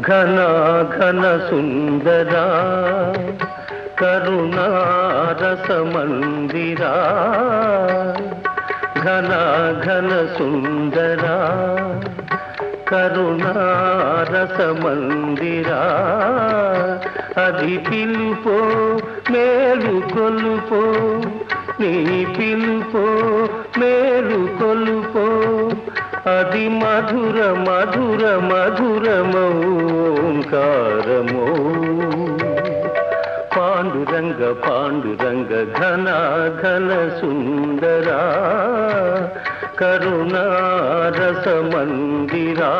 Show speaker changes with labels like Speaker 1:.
Speaker 1: ఘన ఘన సుందరా కరుణారస మందిరా ఘన ఘన సుందరా కరుణారస మందిరా అది పిలుపో మేలు కొలుపో నీ పిలుపో మేలు కొలుపో అది మధుర మధుర మధురమౌంకారమో పాండురంగ పాండురంగ ఘన ఘన సుందరా కరుణారస మందిరా